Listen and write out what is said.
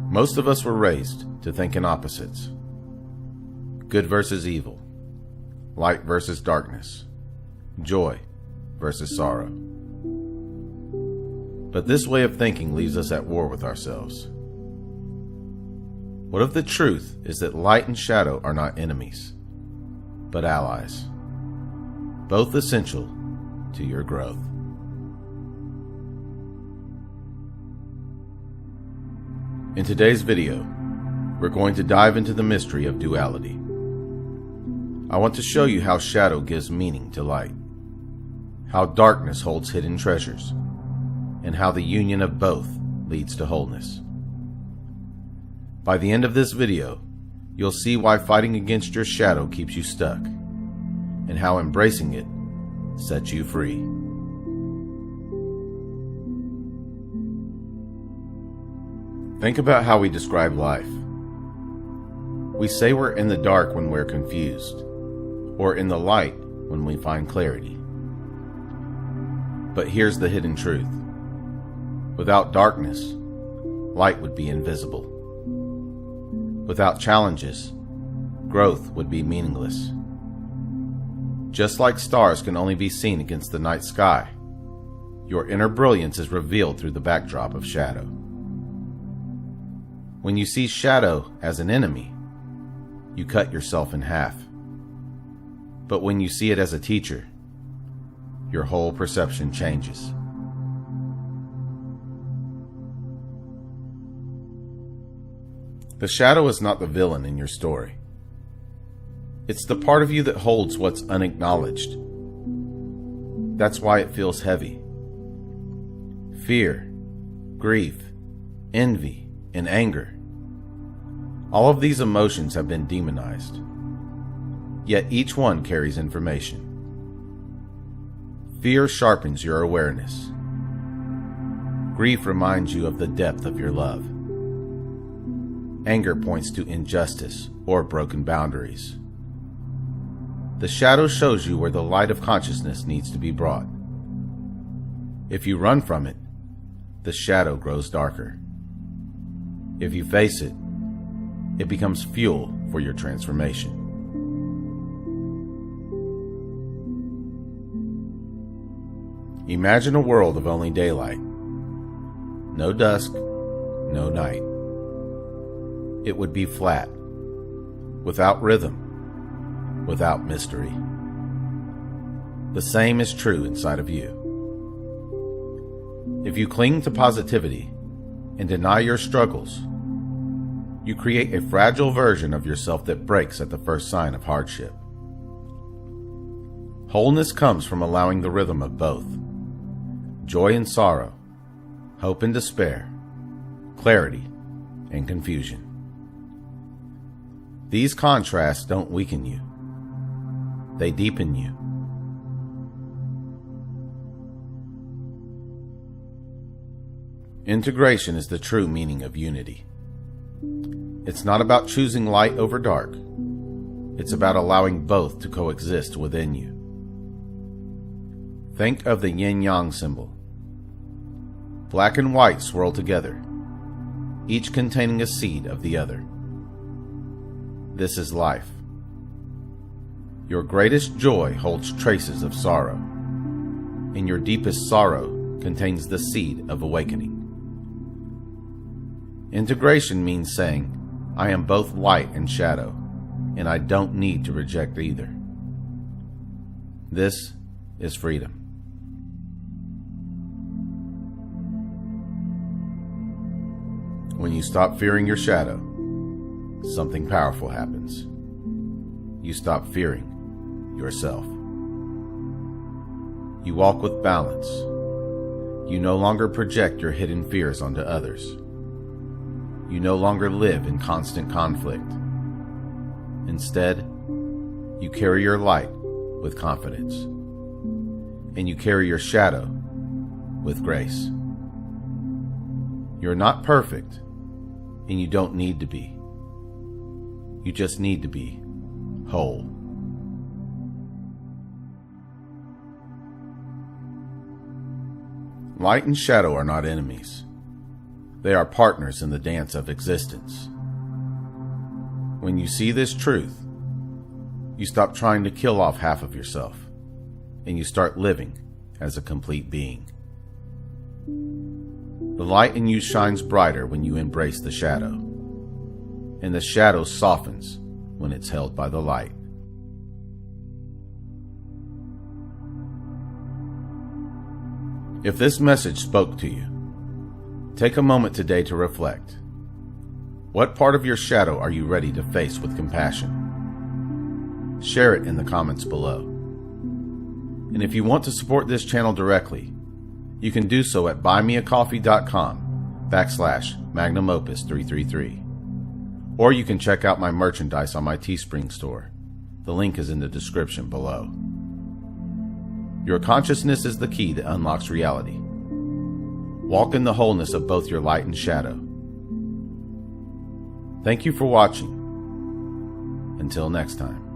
Most of us were raised to think in opposites. Good versus evil. Light versus darkness. Joy versus sorrow. But this way of thinking leaves us at war with ourselves. What if the truth is that light and shadow are not enemies, but allies, both essential to your growth? In today's video, we're going to dive into the mystery of duality. I want to show you how shadow gives meaning to light, how darkness holds hidden treasures, and how the union of both leads to wholeness. By the end of this video, you'll see why fighting against your shadow keeps you stuck, and how embracing it sets you free. Think about how we describe life. We say we're in the dark when we're confused, or in the light when we find clarity. But here's the hidden truth. Without darkness, light would be invisible. Without challenges, growth would be meaningless. Just like stars can only be seen against the night sky, your inner brilliance is revealed through the backdrop of shadow. When you see shadow as an enemy, you cut yourself in half. But when you see it as a teacher, your whole perception changes. The shadow is not the villain in your story. It's the part of you that holds what's unacknowledged. That's why it feels heavy. Fear, grief, envy, and anger. All of these emotions have been demonized. Yet each one carries information. Fear sharpens your awareness. Grief reminds you of the depth of your love. Anger points to injustice or broken boundaries. The shadow shows you where the light of consciousness needs to be brought. If you run from it, the shadow grows darker. If you face it, it becomes fuel for your transformation. Imagine a world of only daylight. No dusk, no night. It would be flat, without rhythm, without mystery. The same is true inside of you. If you cling to positivity and deny your struggles, you create a fragile version of yourself that breaks at the first sign of hardship. Wholeness comes from allowing the rhythm of both. Joy and sorrow, hope and despair, clarity and confusion. These contrasts don't weaken you. They deepen you. Integration is the true meaning of unity. It's not about choosing light over dark. It's about allowing both to coexist within you. Think of the yin-yang symbol. Black and white swirl together, each containing a seed of the other. This is life. Your greatest joy holds traces of sorrow, and your deepest sorrow contains the seed of awakening. Integration means saying, I am both light and shadow, and I don't need to reject either. This is freedom. When you stop fearing your shadow, something powerful happens. You stop fearing yourself. You walk with balance. You no longer project your hidden fears onto others. You no longer live in constant conflict. Instead, you carry your light with confidence, and you carry your shadow with grace. You're not perfect, and you don't need to be. You just need to be whole. Light and shadow are not enemies. They are partners in the dance of existence. When you see this truth, you stop trying to kill off half of yourself, and you start living as a complete being. The light in you shines brighter when you embrace the shadow, and the shadow softens when it's held by the light. If this message spoke to you, take a moment today to reflect. What part of your shadow are you ready to face with compassion? Share it in the comments below. And if you want to support this channel directly, you can do so at buymeacoffee.com/MagnumOpus333. Or you can check out my merchandise on my Teespring store. The link is in the description below. Your consciousness is the key that unlocks reality. Walk in the wholeness of both your light and shadow. Thank you for watching. Until next time.